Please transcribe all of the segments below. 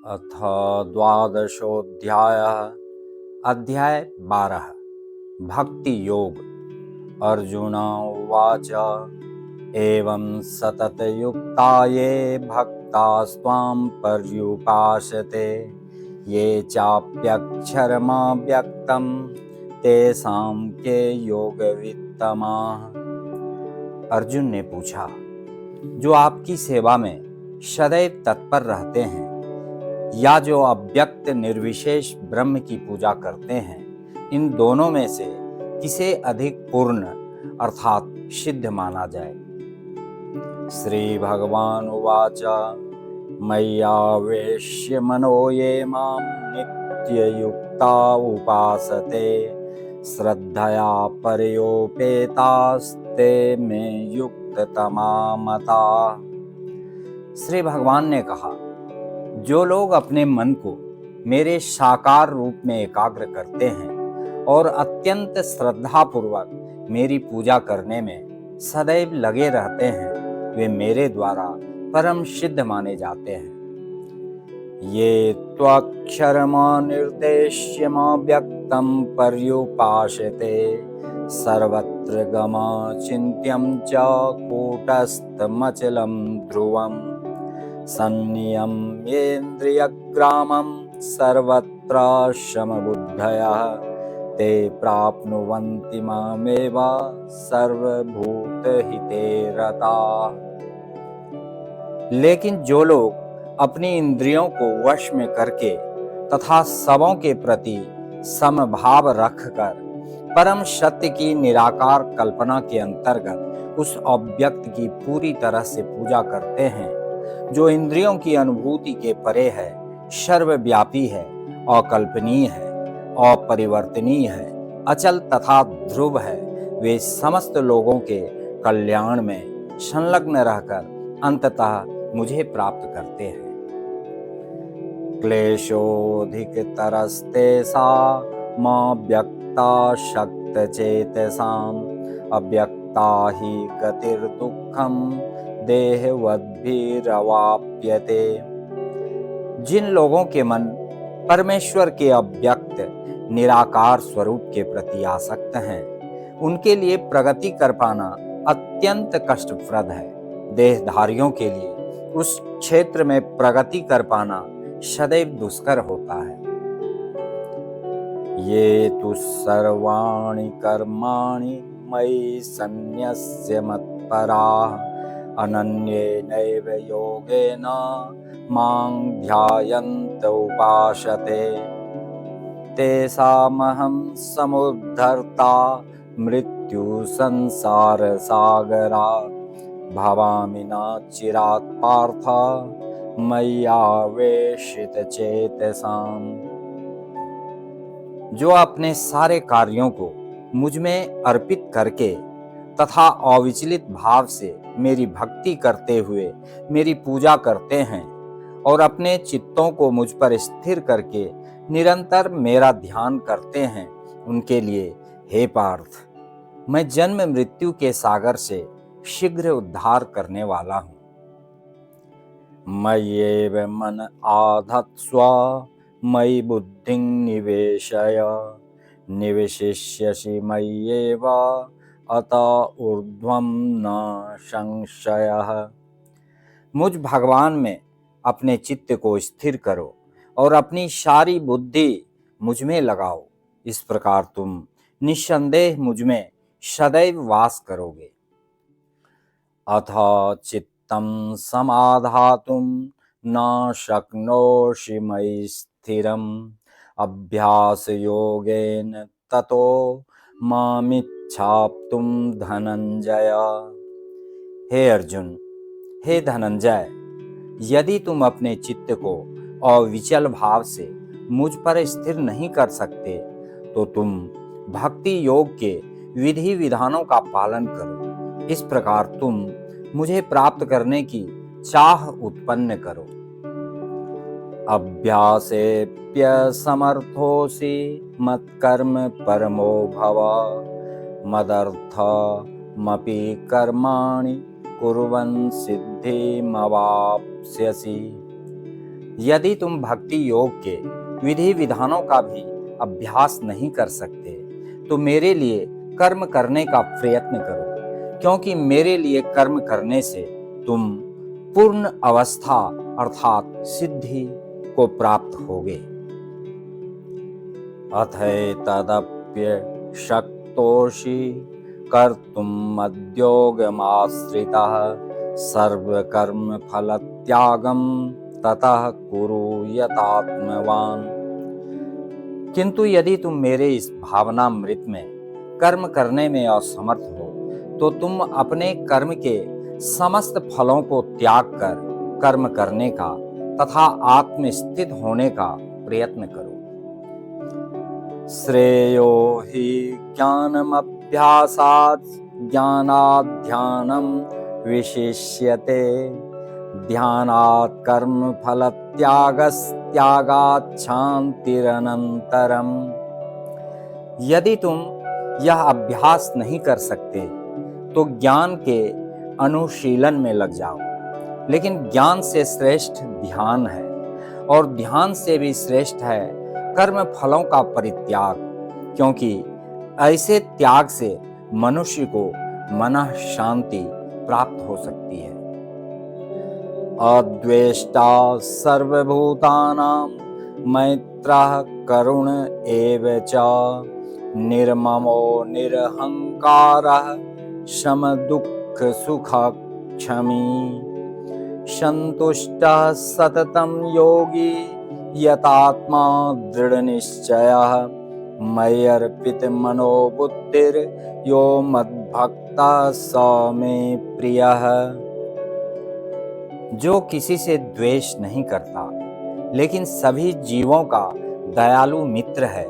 अथ द्वादशोऽध्यायः। अध्याय 12 भक्ति योग। अर्जुन उवाच एवं सततयुक्ता ये भक्तास्त्वां पर्युपासते ये चाप्यक्षरमव्यक्तं तेषां के योगवित्तमाः। अर्जुन ने पूछा, जो आपकी सेवा में सदैव तत्पर रहते हैं या जो अव्यक्त निर्विशेष ब्रह्म की पूजा करते हैं, इन दोनों में से किसे अधिक पूर्ण अर्थात सिद्ध माना जाए। श्री भगवान उवाच मय्यावेश्य मनो ये मां नित्ययुक्ता उपासते श्रद्धया परयोपेतास्ते मे युक्ततमा मताः। श्री भगवान ने कहा, जो लोग अपने मन को मेरे साकार रूप में एकाग्र करते हैं और अत्यंत श्रद्धापूर्वक मेरी पूजा करने में सदैव लगे रहते हैं, वे मेरे द्वारा परम सिद्ध माने जाते हैं। ये त्वक्षरमनिर्देश्यमव्यक्तं पर्युपासते सर्वत्र गमचिन्त्यं च कूटस्थमचलं ध्रुवम् संनियम्येन्द्रियग्रामं सर्वत्र समबुद्धयः ते प्राप्नुवन्ति मामेव सर्वभूतहिते रताः। लेकिन जो लोग अपनी इंद्रियों को वश में करके तथा सबों के प्रति समभाव रखकर परम सत्य की निराकार कल्पना के अंतर्गत उस अव्यक्त की पूरी तरह से पूजा करते हैं, जो इंद्रियों की अनुभूति के परे है, सर्वव्यापी है, अकल्पनीय है, अपरिवर्तनीय है, अचल तथा ध्रुव है, वे समस्त लोगों के कल्याण में संलग्न रहकर अंततः मुझे प्राप्त करते हैं। क्लेशोऽधिकतरस्तेषामव्यक्ता शक्तचेतसाम् अव्यक्ता हि गतिर्दुःखं देहवद्भिरवाप्यते। जिन लोगों के मन परमेश्वर के अव्यक्त निराकार स्वरूप के प्रति आसक्त हैं, उनके लिए प्रगति कर पाना अत्यंत कष्टप्रद है। देहधारियों के लिए उस क्षेत्र में प्रगति कर पाना सदैव दुष्कर होता है। ये तु सर्वाणि कर्माणि मयि सन्न्यस्य मत्पराः अनन्येनैव योगेन मां ध्यायन्त उपासते तेषामहं समुद्धर्ता मृत्यु संसार सागरात् भवामि न चिरात् पार्थ मय्यावेशित चेतसाम्। जो अपने सारे कार्यों को मुझ में अर्पित करके तथा अविचलित भाव से मेरी भक्ति करते हुए मेरी पूजा करते हैं और अपने चित्तों को मुझ पर स्थिर करके निरंतर मेरा ध्यान करते हैं, उनके लिए हे पार्थ, मैं जन्म मृत्यु के सागर से शीघ्र उद्धार करने वाला हूँ। मय्येव मन आधत्स्व मयि बुद्धिं निवेशय निवशिष्यसि मय्येव अत ऊर्ध्वं न संशयः। मुझ भगवान में अपने चित्त को स्थिर करो और अपनी सारी बुद्धि मुझ में लगाओ, इस प्रकार तुम निस्संदेह मुझ में सदैव वास करोगे। अथ चित्तं समाधातुं न शक्नोषि मयि स्थिरम् अभ्यासयोगेन ततो मामिच्छाप्तुं धनंजय। हे अर्जुन, हे धनंजय, यदि तुम अपने चित्त को अविचल भाव से मुझ पर स्थिर नहीं कर सकते, तो तुम भक्ति योग के विधि विधानों का पालन करो। इस प्रकार तुम मुझे प्राप्त करने की चाह उत्पन्न करो। अभ्यासेऽप्यसमर्थोऽसि मत्कर्म परमो भव मदर्थमपि कर्माणि कुर्वन् सिद्धिमवाप्स्यसि। यदि तुम भक्ति योग के विधि विधानों का भी अभ्यास नहीं कर सकते तो मेरे लिए कर्म करने का प्रयत्न करो, क्योंकि मेरे लिए कर्म करने से तुम पूर्ण अवस्था अर्थात सिद्धि को प्राप्त होगे। अथैतदप्य शक्तोषि कर्तुम् मद्योगमाश्रितः सर्वकर्म फल त्यागम ततः कुरु यतात्मवान। किंतु यदि तुम मेरे इस भावनामृत में कर्म करने में असमर्थ हो तो तुम अपने कर्म के समस्त फलों को त्याग कर कर्म करने का तथा आत्मस्थित होने का प्रयत्न करो। श्रेयो हि ज्ञानमभ्यासात् ज्ञानात् ध्यानं विशिष्यते ध्यानात् कर्म फल त्यागात् शांतिरनंतरम। यदि तुम यह अभ्यास नहीं कर सकते तो ज्ञान के अनुशीलन में लग जाओ, लेकिन ज्ञान से श्रेष्ठ ध्यान है और ध्यान से भी श्रेष्ठ है कर्म फलों का परित्याग, क्योंकि ऐसे त्याग से मनुष्य को मनः शांति प्राप्त हो सकती है। अद्वेष्टा सर्वभूतानां मैत्रः करुण एव च निर्ममो निरहंकारः समदुःख सुखक्षमी सन्तुष्टः सततं योगी यतात्मा दृढ़निश्चयः मय्यर्पित मनोबुद्धिर यो मद्भक्तः स मे प्रियः। जो किसी से द्वेष नहीं करता लेकिन सभी जीवों का दयालु मित्र है,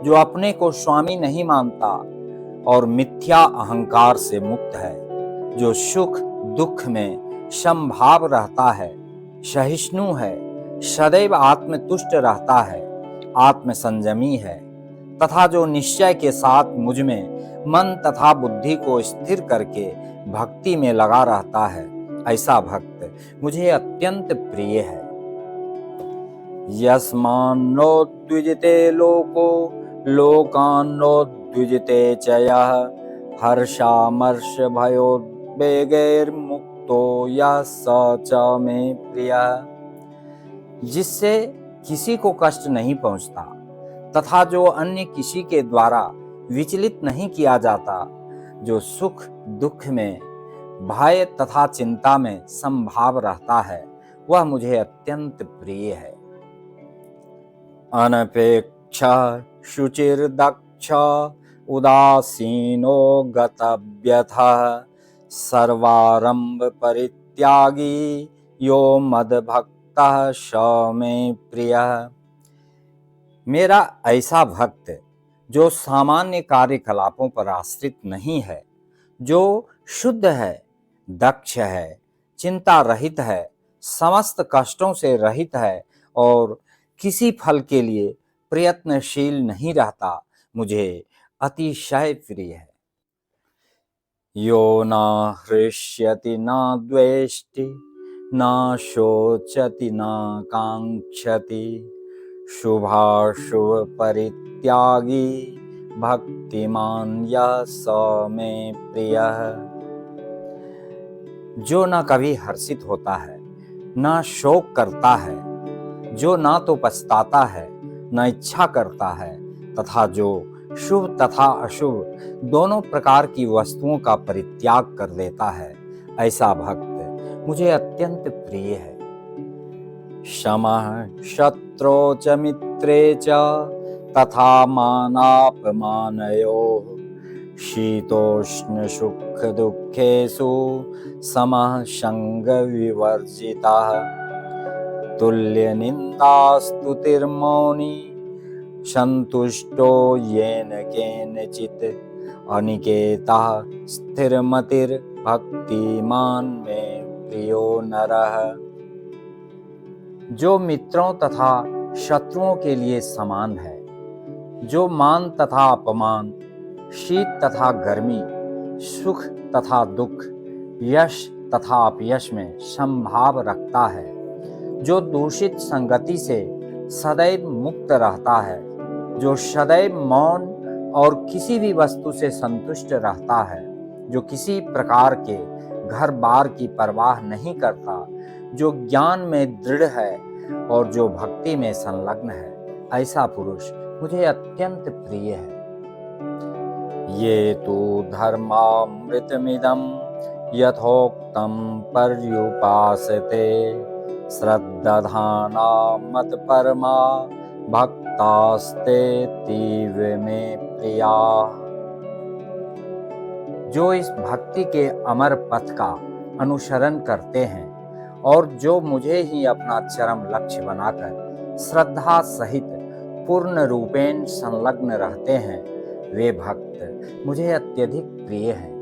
जो अपने को स्वामी नहीं मानता और मिथ्या अहंकार से मुक्त है, जो सुख दुख में समभाव रहता है, सहिष्णु है, सदैव आत्मतुष्ट रहता है, आत्मसंयमी है तथा जो निश्चय के साथ मुझ में मन तथा बुद्धि को स्थिर करके भक्ति में लगा रहता है, ऐसा भक्त मुझे अत्यंत प्रिय है। यस्मान्नो द्विजते लोको लोकान्नो द्विजते च यः हर्षामर्ष भयोद्वेगैर्मुक्तो यः स च मे प्रियः। जिससे किसी को कष्ट नहीं पहुंचता तथा जो अन्य किसी के द्वारा विचलित नहीं किया जाता, जो सुख दुख में भय तथा चिंता में संभाव रहता है, वह मुझे अत्यंत प्रिय है। अनपेक्ष शुचिर्दक्ष उदासीनो गतव्यथः सर्वारंभ परित्यागी यो मद्भक्तः स मे प्रियः। मेरा ऐसा भक्त जो सामान्य कार्यकलापों पर आश्रित नहीं है, जो शुद्ध है, दक्ष है, चिंता रहित है, समस्त कष्टों से रहित है और किसी फल के लिए प्रयत्नशील नहीं रहता, मुझे अतिशय प्रिय है। यो न हृष्यति न द्वेष्टि न शोचति न कांक्षति शुभाशुभ परित्यागी भक्तिमान यः स मे प्रियः। जो न कभी हर्षित होता है न शोक करता है, जो ना तो पछताता है न इच्छा करता है तथा जो शुभ तथा अशुभ दोनों प्रकार की वस्तुओं का परित्याग कर देता है, ऐसा भक्त मुझे अत्यंत प्रिय है। शमः शत्रौ च मित्रे च तथा मानापमानयोः शीतोष्ण सुख दुःखेषु समः संग विवर्जितः तुल्य निंदास्तुतिर्मौनी संतुष्टो येन केनचित् अनिकेतः स्थिरमतिर् भक्तिमान में प्रियो नरः। जो मित्रों तथा शत्रुओं के लिए समान है, जो मान तथा अपमान, शीत तथा गर्मी, सुख तथा दुख, यश तथा अपयश में समभाव रखता है, जो दूषित संगति से सदैव मुक्त रहता है, जो सदैव मौन और किसी भी वस्तु से संतुष्ट रहता है, जो किसी प्रकार के घर बार की परवाह नहीं करता, जो ज्ञान में दृढ़ है और जो भक्ति में संलग्न है, ऐसा पुरुष मुझे अत्यंत प्रिय है। ये तो धर्मामृतमिदं यथोक्तं पर्युपासते श्रद्धाधाना मत्परमा भक्तास्ते तीव्र में प्रिया। जो इस भक्ति के अमर पथ का अनुसरण करते हैं और जो मुझे ही अपना चरम लक्ष्य बनाकर श्रद्धा सहित पूर्ण रूपेण संलग्न रहते हैं, वे भक्त मुझे अत्यधिक प्रिय हैं।